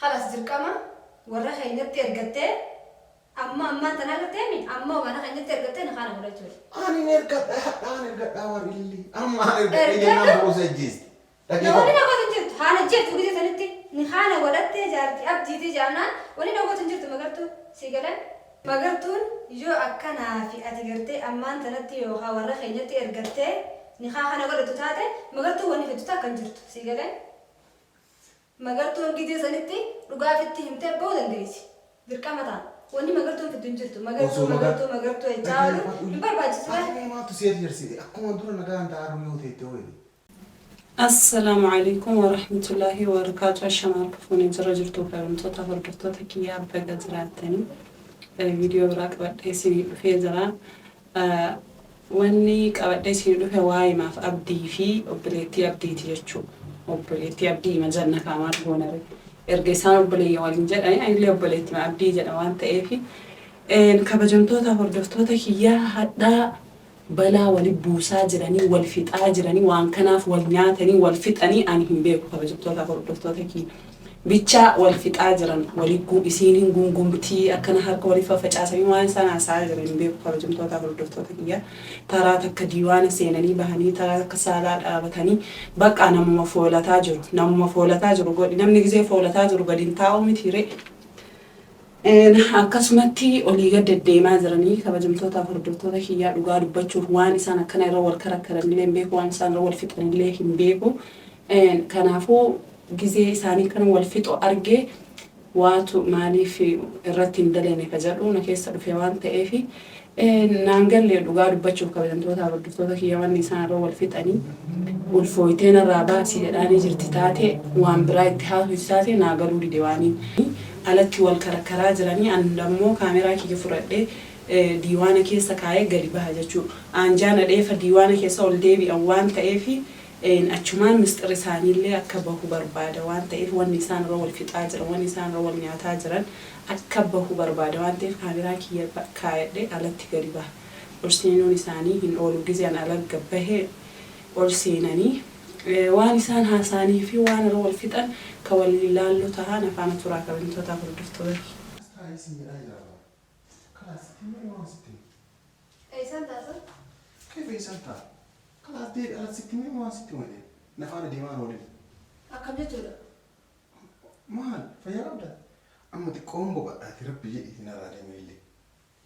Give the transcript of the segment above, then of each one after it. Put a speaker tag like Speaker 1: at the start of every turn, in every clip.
Speaker 1: خلاص dirqama warra keenyatti ergattee amma tanarratee amma mana keenyatti ergattee na kana godhachuudha.
Speaker 2: Ani ergadhaa warilli amma ergadhee jennaan buusa ejjiiste.
Speaker 1: Namoonni dhagootu hin jirtu haala jettu gidi sanitti ni haala godhattee jaartii abdiitii jaannaan wani dhagootu hin jirtu magartuu sii galan. Magartuun yoo akkanaa fi ati gartee ammaan tanatti yookaan warra keenyatti ergattee ni haa kana godhatu taate magartuu wani fiddu takka hin jirtu sii galan. Magartuun gidee sanitti dhugaafitti himtee bahuu dandeessi. Dirqama ta'a. Wanni magartuun fiddu hin jirtu. Magartuu jechaa oolu hin barbaachisu.
Speaker 2: Ati maatu seet jirsite akkuma dura nagaan ta'an yoo ta'e ta'uu
Speaker 3: السلام عليكم ورحمة الله وبركاته. الشمال كفوني جرجرتو كرمتو تفرجتو تكيا بقى زرعتني فيديو براك بدي سيني في زرع واني كبدي سيني في واي ما في أبدي في وبليتي أبدي تيجو وبليتي أبدي ما جرنا كمان هونري إرجسان وبلي والنجار أي اللي وبليتي ما أبدي جرا وانت إيه في كبجمتو تفرجتو تكيا هذا بلا والبوسا جراني والفتاة جراني وان كناف والنياتني والفتاني أنا هم بيكو كبجبتو تفرجتو تكي بيتشا والفتاة جران واليكو إسينين قوم بتي أكنا هرك والفا فجأسني وان سنة ساجرين بيكو كبجبتو تفرجتو تكيا ترى تكديوان سينني بهني ترى كسالات أبتني بق أنا مفولة تاجر نم مفولة تاجر قول نم نجزي فولة تاجر قدين تاو متيري akkasumatti olii gad deddeemaa jiranii kabajamtoota hordoftoota kiyyaa dhugaa dubbachuuf waan isaan akkana irra wal karakkaranillee hin beeku waan isaan irra wal fixanillee hin beeku kanaafuu gizee isaanii kana wal fixu argee waatu maaliif irratti hin dalene ka jedhu na keessa dhufe waan ta'eef naangallee dhugaa dubbachuuf kabajamtoota hordoftoota kiyyaa waan isaan irra wal fixanii ulfooyteen irraa baasii jedhaanii jirti taate waan biraa itti haasofsiisaate naagaluu dide waanii alatti wal karakkaraa jiranii andammoo kaameraa kiyya fudhadhee diiwaana keessa kaa'ee gadi baha jechuudha. Anjaana dheefa diiwaana keessa ol deebi'an waan ta'eef achumaan misxir isaaniillee akka bahu barbaada waan ta'eef wanni isaan irra wal fixaa jiran wanni isaan irra wal nyaataa jiran akka bahu barbaada waan ta'eef kaameraa kiyya kaa'edhee alatti gadi baha. Ol seenuun isaanii hin oolu gizeen ala gabbahee ol seenanii waan isaan haasa'anii fi waan irra wal fixan كوالي لالو تهانا فانا تراك بنتو تاخذ دكتور.
Speaker 1: أي سنة أصلا؟
Speaker 2: كيف أي سنة؟ خلاص دي على 600 ما 600 نفعنا ديمان ولد.
Speaker 1: أكمل جتولا.
Speaker 2: مال فيا ربنا. أما تقوم بقى تربي جدي نرادي ميلي.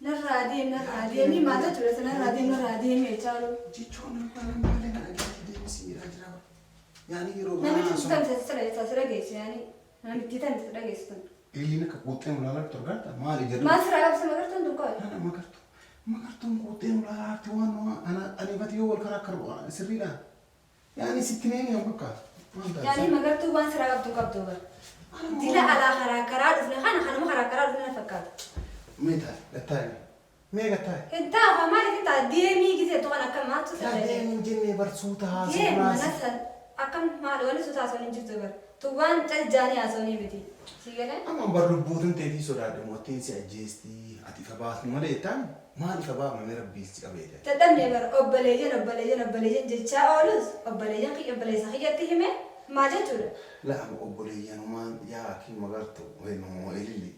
Speaker 1: نرادي مي ما تجولا نرادي مي تالو.
Speaker 2: جيتون نرادي مالي أنا جدي مسير أجرا. يعني يروح
Speaker 1: أنا تستمتع تسرع جيس يعني أنا بتيتان تسرع جيس تون.
Speaker 2: اللي نك قوتين ولا لا ترجعت ما لي جرب.
Speaker 1: ما سرع بس ما قرتون دكتور.
Speaker 2: أنا ما قرتون قوتين ولا لا توان أنا بتيجي أول كراكر سري لا. يعني 600 يوم بكا.
Speaker 1: يعني ما قرتوا ما سرع بتوقف. تلا على كراكرات إذا ما كراكرات إذا فكرت.
Speaker 2: ميتا قتاي. مية قتاي.
Speaker 1: أنت فمالك أنت ديمي كذا توانا كم ما تسرع.
Speaker 2: ديمي جني برسوتها.
Speaker 1: ديم مناسب. أكم ما لو أنا سوتها سوني جبتوا توان تجاني أسوني بدي سيجنا
Speaker 2: أما برلبوتن تدي سورة موتين سأجستي أتفباس ماليتام ما أتفبا من ربي سكابيته
Speaker 1: تدمني بر أبليجن جتشا أولوس أبليجن كي أبليجن خي يتهمه ما جتوله
Speaker 2: لا أما أبليجن وما يا كي مغرتو وين هو إللي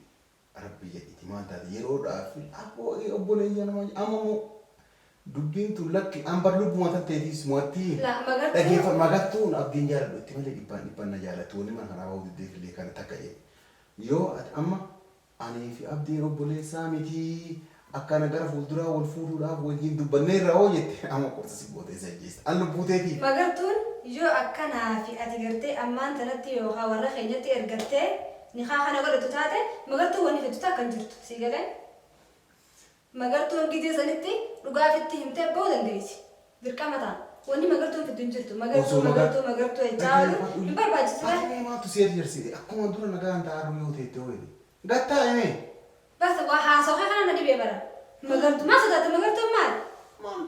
Speaker 2: ربي يأتي ما تدي يرود أفل أبو أبليجن ما أما دبين تولك أم برلوب ما تنتهي سموتي
Speaker 1: لا مغرتو
Speaker 2: لكن فمغرتو أبدين جال بتي مالي إبان نجالتوني ما هنا هو دي في اللي كان تكاي يو أما أنا في أبدين ربولي سامتي أكان جرا فودرا والفودرا وجين دبني راويت أما كورس سيبوت إذا جيست أنا بوتي
Speaker 1: مغرتون يو أكان في أتجرتي أمان تنتي يو خاورة خينتي إرجرتي نخا خنا قلت تاته مغرتو وني في تتا كنجرت سيجلا مغرتون جدي زنتي رجعتي همتى بودن ديسي بركامتا وني مغرتون في دنجرتو مغرتو يتعالو ببرباج سلا
Speaker 2: ما تسير جرسي أكون دور نجان دارو يوتي توي قطع إيه
Speaker 1: بس وحاسو خنا ندي بيبرا مغرتو ما صدقت مغرتو مال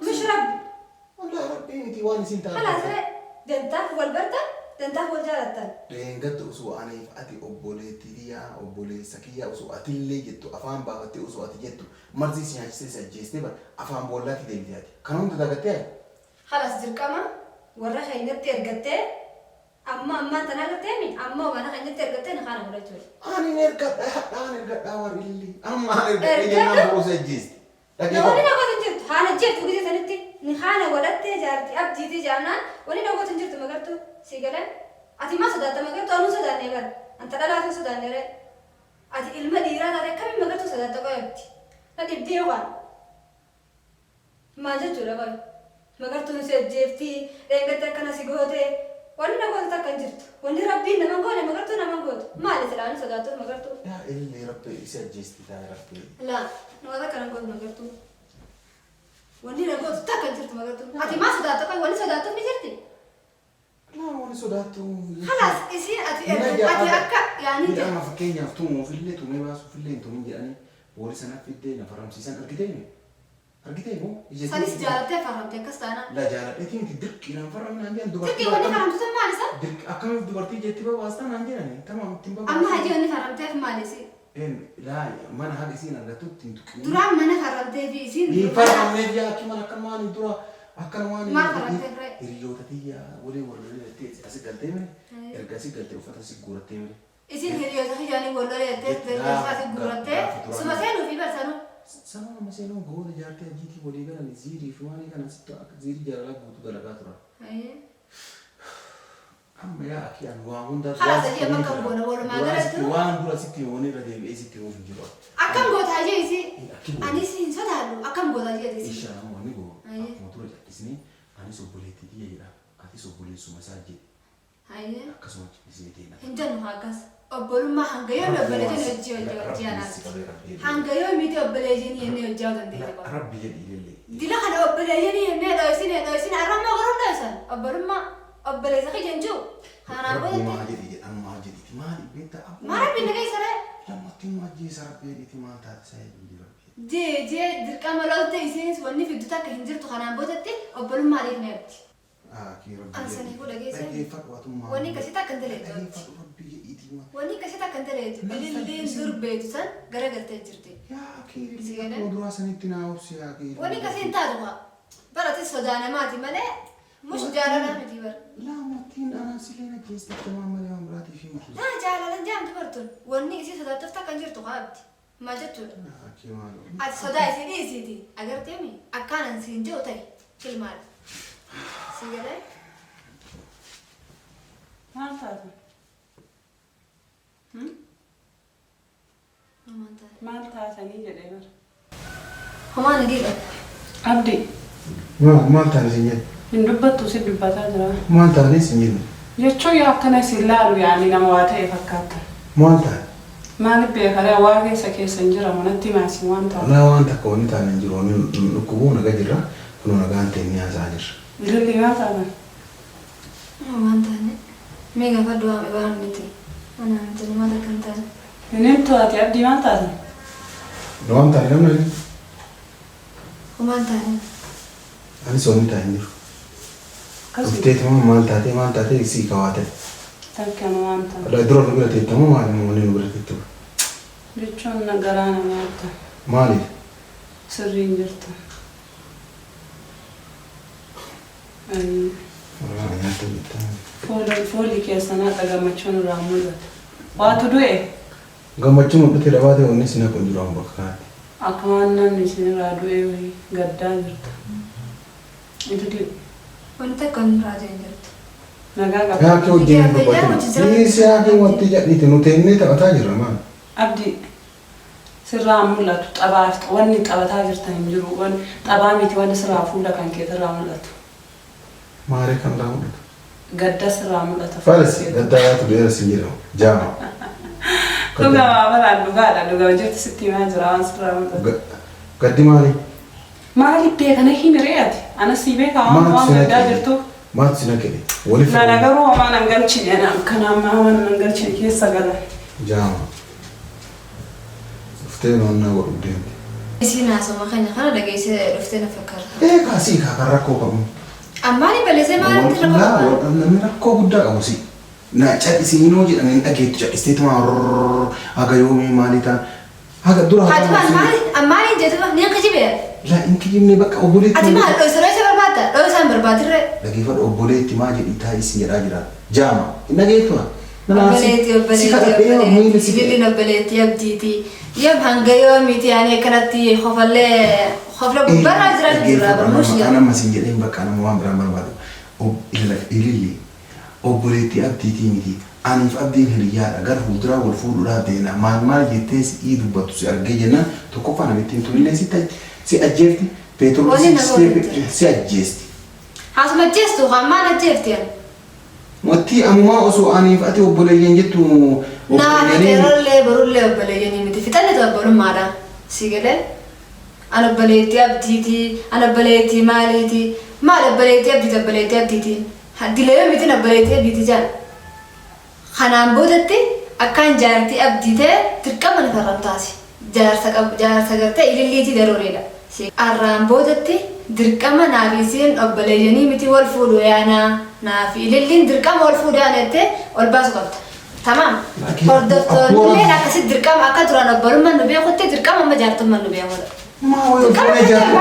Speaker 1: مش رب
Speaker 2: والله ربي انتي واني سنتا
Speaker 1: خلاص دنتا والبرتا دنتا والجالتا
Speaker 2: دينغت أسوء أنا أتي أبولي تيريا أبولي سكيا أسوء أتي اللي جتو أفهم بابتي أسوء أتي جتو مرزي سيجيستي بر أفهم بولاتي ديمتياتي كانون تدقتي
Speaker 1: خلاص دركما ورا خينتي ارغتي أما أنت نقدر تأمين أما وأنا خلينا ترقتين خانة ولا تقول
Speaker 2: أنا نرقد وريلي أما نرقد يجينا بروس الجيز
Speaker 1: لو أنا نقول تنجرت خانة جيت وقدي سنتي نخانة ولا تجارتي أبدي تجانا وأنا نقول تنجرت ما قلتو سيقلا أتي ما صدقت ما قلتو أنا صدقني بر أنت لا تصدقني رأي أتي المديرة هذا كم ما قلتو صدقت قايبتي لا تبدي وان ما جت ولا قاي ما قلتو نسجفتي رنجت كنا سيقوتي وأنا نقول تكنجرت وأنا ربي نما قول ما قلتو نما قول ما لي ترى أنا صدقت ما قلتو
Speaker 2: يا اللي ربي يسجست يا ربي
Speaker 1: لا نوذا كان نقول ما قلتو وأنا نقول تكنجرت ما قلتو أتي ما صدقت قاي وأنا صدقت نجرتي
Speaker 2: لا وانا صدقته
Speaker 1: خلاص يصير أتي أكا يعني
Speaker 2: أنا فكين يفتون في الليل تومي باسو في الليل تومي جاني ورسنا في الدين فرمسي سن أرجتينه
Speaker 1: سالس جالتة فهمتك كستانا
Speaker 2: لا جالتة أنت درك إلى فرمنا عندي
Speaker 1: تركي وأنا فهمت سمعني سا
Speaker 2: درك أكمل دبرتي جت بقى واسطة عندي يعني تمام تبقى
Speaker 1: أما هاجي وأنا فهمت في مالسي
Speaker 2: إن لا ما أنا هذا سين أنا توتين توكي
Speaker 1: درام ما أنا فهمت في سين
Speaker 2: يفرق ميديا كم أنا كمان درا أكلماني
Speaker 1: ما فهمت فرق
Speaker 2: ريوتاتي ولا تيس أسيقل تيمري إرجع أسيقل تيوفتا سيقورة تيمري
Speaker 1: إسين ريوتاتي جاني ولا ريوتات ريوتات سيقورة سما سينو في برسانو
Speaker 2: سما ما سينو قول جارتي أجيتي ولي بنا نزيري فماني كان ستة زيري جارلا بوتو جارلا ترى أما يا أخي أنا وامون ده
Speaker 1: خلاص هي ما كان بونا ولا ما قالت
Speaker 2: وان برا ستي وني ردي بيسي تيمو في الجوار
Speaker 1: أكم قط هاجي إسي أنا إسين صدقلو أكم قط هاجي إسي
Speaker 2: إيش أنا واني جو موتور جات إسني أنا سوبولي تدي يلا أتي سوبولي سومساجي كسمة إسي تينا
Speaker 1: هندن هاكس أبلو ما هنگايو نبلجين يجيو جانا هنگايو ميتي أبلجين يني يجيو دندي
Speaker 2: ربي يدي للي
Speaker 1: ديلا خد أبلجين يني دوسين أرام ما قرون دوسن أبلو ما أبلج خي جنجو أنا أقول
Speaker 2: ما جدي أنا ما جدي ما لي بيت
Speaker 1: ما ربي نجاي سره
Speaker 2: لما تيم جي سر بيتي ما تاسعي ربي
Speaker 1: جي درك أملال تيسين وني في دوتا كهنجر تخانة بوتتي أبلو ما لي نبتي
Speaker 2: كي ربي
Speaker 1: أنا سني هو لجاي سره
Speaker 2: كيف واتم ما
Speaker 1: وني كسيتا كندلت
Speaker 2: كيف ربي يدي ما
Speaker 1: وني كسيتا كندلت اللي زور بيتسن غرا غرت جرتي
Speaker 2: يا كي ودرا سنتنا وسي يا كي
Speaker 1: وني كسين تادوا برات السودان ماتي ملأ مش جالنا متي بر
Speaker 2: لا ما تين أنا سلينا كيس تمام ما اليوم راتي في مخلص
Speaker 1: لا جالنا جام تبرتون وني كسي صدا تفتا كنجر تقابتي ما جتوا
Speaker 2: كي مالو
Speaker 1: أت صدا يسيدي سيدي أجر تيمي أكان سينجو تاي كل مال سيجرا
Speaker 3: ما تعرف ما تعرف أني جدير
Speaker 1: هما نجيب
Speaker 3: أبدي
Speaker 2: ما تاني
Speaker 3: إن دبت تسيب دبتها جرا
Speaker 2: ما تاني سنين
Speaker 3: يشو يأكل سيلارو يعني نمواتي فكرت
Speaker 2: ما تاني
Speaker 3: ما نبي خير واقع سكيس سنجرا منتي ما سوان تا
Speaker 2: لا وانت كوني تاني نجروني نكوبونا قدرة كنا نقان تاني أزاجر
Speaker 3: اللي ما تعرف
Speaker 1: ما تاني ميجا فدوا مبان متي أنا متي ما ذكرت
Speaker 3: منين تواتي أبدي ما تعرف
Speaker 2: لو أنت تاني نمني
Speaker 1: هما تاني
Speaker 2: أنا سوني تاني
Speaker 3: كسي
Speaker 2: وفتيت ما تاتي سي كواته
Speaker 3: تكن وانت
Speaker 2: لا درون نقول تيت تمام ما نقول نقول تيت
Speaker 3: بيتشون نجارنا مالتا
Speaker 2: مالي
Speaker 3: سرين جرتا أي فولي كيسنا تجمعون رامولا واتدوي
Speaker 2: gammachuu mudhate dhabaate wanni sina kun jiru amma bakkaatti.
Speaker 3: Akkaan namni isin irraa du'ee wayii gaddaa jirta. Itti
Speaker 1: wanta kan raajaa hin jirtu.
Speaker 3: nagaa qaba.
Speaker 2: Yaa kee hojii dubbatu. Dhiisi yaa kee wanti jedhite nuti inni taphataa jirra maal?
Speaker 3: Abdii sirraa mul'atu xabaaf wanni taphataa jirtan hin jiru. Wanni xabaa miti wanni sirraa fuula kan kee sirraa mul'atu.
Speaker 2: Maaree kan irraa mul'atu?
Speaker 3: Gadda sirraa mul'ata.
Speaker 2: Faalisi gaddaa yaatu dheeraa si jedhamu jaama.
Speaker 3: Dhugaa maabalaan dhugaadha dhugaa jirti sitti himaa jira waan sirraa mul'atu.
Speaker 2: Gaddi maali?
Speaker 3: Maali beekana himireeti ana si beeka waan gaddaa jirtu.
Speaker 2: Maal sina kene? Waliif.
Speaker 3: Na nagaruu waan an galchine kana waan an galchine keessa galan.
Speaker 2: Jaama. Dhuftee noonnaa godhu deemte.
Speaker 1: Isiin haasawaa kana dhageessee dhuftee na fakkaata.
Speaker 2: Kaasii kan rakkoo qabu.
Speaker 1: Ammaani balleessee maalitti rakkoo qabu?
Speaker 2: Namni rakkoo guddaa qabu si. Na cadhisiin hoo jedhanii dhageettu cadhisteetuma haga yoomii maalii ta'an haga dura
Speaker 1: haa maali jetuma ni akka jibee
Speaker 2: laa inni kijibni bakka oboleetti
Speaker 1: ati maal dho'isaroo isa barbaadda dho'isaan barbaadirree
Speaker 2: dhaggeeffadhu obboleetti maa jedhi taa'isi jedhaa jira jaama inni dhageettua
Speaker 1: Sibilin obboleetti abdiiti yab hanga yoomiti yaani kanatti khofla gubbarraa jira barmuushi
Speaker 2: ana masin jedheen bakka nama waan biraan barbaadu ililli obboleetti abdiitii miti aniif abdiin hiriyaadha gara fuulduraa wal fuudhuudhaaf deena maal jettee si dubbattu si argee jennaan tokkoffaa namittiin tullee si ajjeefti peetroolii si ajjeesti.
Speaker 1: Haasuma ajjeestu hammaan ajjeefti yaa.
Speaker 2: Wanti ammaa osoo aniif ati obboleeyyan jettu
Speaker 1: naafiteerollee borullee obboleeyyanii miti fixannetu obbolummaadha si galee an obboleettii abdiitii an obboleettii maaliitii maal obboleettii abdiitii dilee mitiin obboleettii abdiitii jaan kanaan boodatti akkaan jaartii abdiitee dirqama ni farramtaasi jaarsa gartee ililliitii darooreedha arraan boodatti dirqama naafisiin obboleeyyanii miti wal fuudhu yaanaa naafi ililliin dirqama wal fuudhu yaanattee ol baasu qabda tamam hordoftoonni akkasitti dirqama akka turan obbolummaan nu beekutti dirqama amma jaartummaan nu beekudha.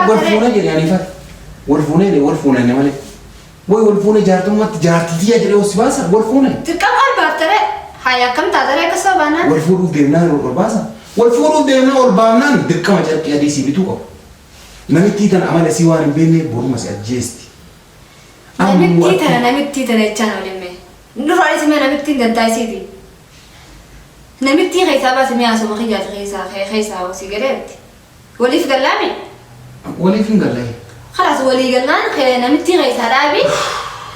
Speaker 2: wal fuunee jedhe aniifat wal fuunee malee wal fuunee jaartummaatti jaartitiyya jedhee osoo baasa wal fuunee.
Speaker 1: Dirqama ol baaftare haa akkam taatare akka sobaanaan.
Speaker 2: Wal fuudhuuf deemnaan ol baasa wal fuudhuuf deemnaan ol baafnaan dirqama carqii adii si bituu qabu. Namitti tan amala si waan hin beekne boruma si ajjeesti.
Speaker 1: Namitti tana jechaan olimme. Nuraanis mee namitti hin dantaasiiti. Namitti keessaa baase mee asuma xiyyaata keessaa osii galeetti. Waliif gallaame?
Speaker 2: Waliif hin gallaa'e.
Speaker 1: Khalaas walii gallaan namitti keessaa dhaabi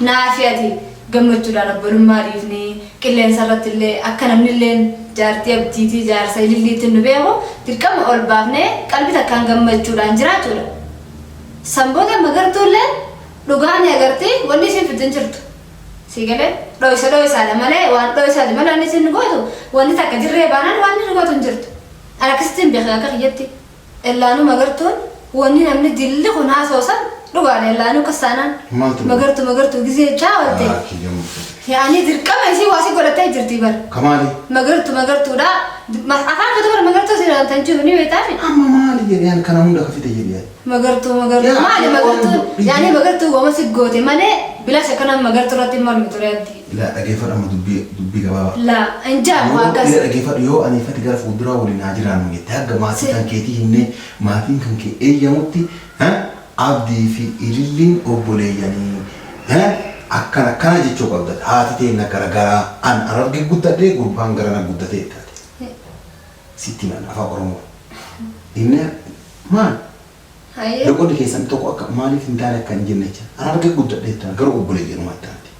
Speaker 1: naafiyati gammachuudhaan obbolummaa dhiifnee qilleensa irratti illee akka namni illee jaartii abdiitii jaarsa ililliitti nu beeku dirqama ol baafnee qalbii takkaan gammachuudhaan jiraachuudha. Sanboota magartuullee dhugaan agartee wanni isin fidin jirtu. Si galee dho'isaadha malee waan dho'isaadha malee wanni isin gootu wanni takka jirree baanaan waan inni gootu hin jirtu. Akkasitti hin beekaa akka kiyyatti illaanuu magartuun wanni namni dilli kun haasoosan dhugaan illaanuu kasaanaan magartuu gisee chaawwatte. Yaani dirqama isii waasi godhattee jirti bara.
Speaker 2: Kamaali?
Speaker 1: Magartuudha. Afaan kutu bara magartuu siraan tan jiru ni beektaami.
Speaker 2: Amma maali jedhee kana hunda kafite jedhee.
Speaker 1: Magartuu maali magartuu yaani magartuu wama si goote malee bilaasha kana magartuu irratti mormi ture addi.
Speaker 2: La dhageeffadhama dubbii gabaabaa.
Speaker 1: La injaan waa akkas.
Speaker 2: Dhageeffadhu yoo ani ifatti gara fuulduraa waliin haa jiraannu jettee hanga maatii kan keetii himnee maatiin kan kee eeyyamutti abdii fi ililliin obboleeyyanii akkana jechuu qabda haati teenya garagaraa an ararge guddadhee gurbaan garana guddatee taate sitti man afaan oromoo inni maal doqonni keessan tokko akka maaliif hin taane akka hin jenne jecha ararge guddadhee taate garuu obboleeyyanuma taate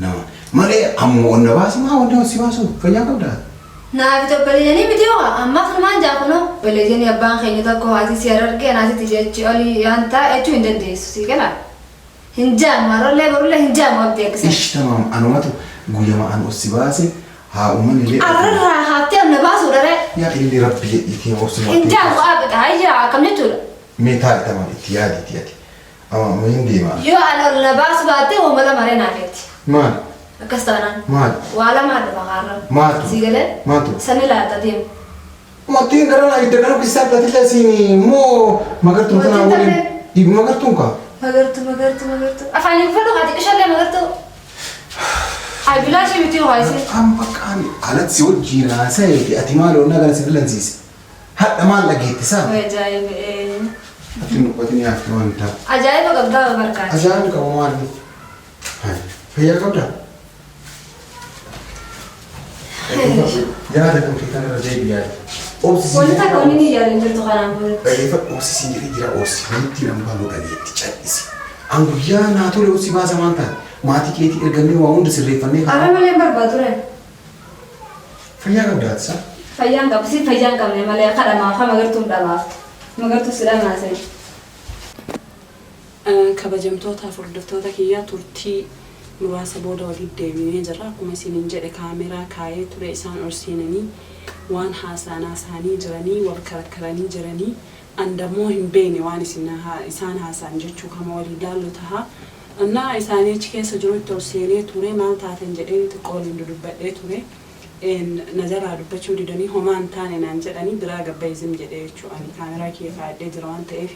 Speaker 2: nama malee ammoo onna baasi maa wanti si baasu fayyaa qabdaa.
Speaker 1: Naaf obboleeyyanii miti hoo amma firmaan jaakunoo obboleeyyanii abbaan keenya tokko haati si ararge anaasitti jechi olii yaan ta'a jechuu hin dandeessu si galaa. Hinjam, maroleh boroleh hinjam abdi aksan.
Speaker 2: Ish tamam, anumatu guyama an osibase ha umman ile.
Speaker 1: Arra hati am nabasu dare.
Speaker 2: Ya ili rabbi iti osibase.
Speaker 1: Hinjam abda hayya kamne tula.
Speaker 2: Meta tamam itiyadi. Ama muhindi ma.
Speaker 1: Yo an nabasu bate wo mala mare nafeti.
Speaker 2: Mal.
Speaker 1: Akastanan.
Speaker 2: Mal.
Speaker 1: Wala ma da bagarra.
Speaker 2: Matu.
Speaker 1: Sigale?
Speaker 2: Matu.
Speaker 1: Samila tadim.
Speaker 2: Matin garana ida kana kisah tatila sini mo magartu kana wali. Ibu magartu ka. Magartu. Afaan fadu hati kishalle magartu. Ay bilashi miti hoaisi. Amma kan alat si wajjina sai ati malo na gara sibilan sisi. Hadda mal lagetti sa.
Speaker 1: Ajaib.
Speaker 2: Atin ya wanta.
Speaker 1: Ajaib qabda barkat.
Speaker 2: Ajaib ka mal. Hai. Fayya qabda. Ya da kan kita rajai biya. Obsisi.
Speaker 1: Wanta koni ni yarin jirtu kana bur.
Speaker 2: Fa obsisi ni jira obsisi. Wanti nan balo dhageetti cal'isi. An guyyaa naa tole obsi baasa maanta. Maatii keetii ergamee waa hunda sirreeffannee
Speaker 1: Ara malee barbaadu re.
Speaker 2: Fayyaa qabdaati sa?
Speaker 1: Fayyaan qabu si fayyaan qabne malee kadhamaa fa magartuun dhabaaf. Magartuu sidhaan naasee.
Speaker 3: Kabajamtootaaf hordoftoota kiyyaa turtii muraasa booda walitti deebiinee jirra. Akkuma isiniin jedhe kaameraa kaayee ture isaan ol seenanii waan haasaanaa isaanii jiranii wal karakkaranii jiranii andammoo hin beekne waan isaan haasaan jechuu kama walii ilaallu taha. Innaa isaanii achi keessa jiru itti ol seenee ture maal taatan jedhee xiqqoo waliin dudubbadhee ture. najaraa dubbachuu didanii homaan taane naan jedhanii biraa gabbaayizim jedhee jechuudha. Ani kaameraa kiyya kaa'adhee jira waan ta'eef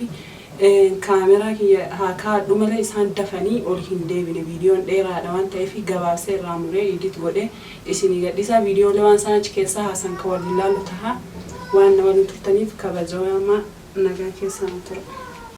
Speaker 3: kaameraa kiyya haa kaa'adhu malee isaan dafanii ol hin deebine viidiyoon dheeraadha waan ta'eef gabaabsee irraa muree edit godhee isinii gadhiisaa viidiyoolee waan isaan achi keessaa haasan ka waliin laallu tahaa waan nama nu turtaniif kabajamaa nagaa keessaa tura.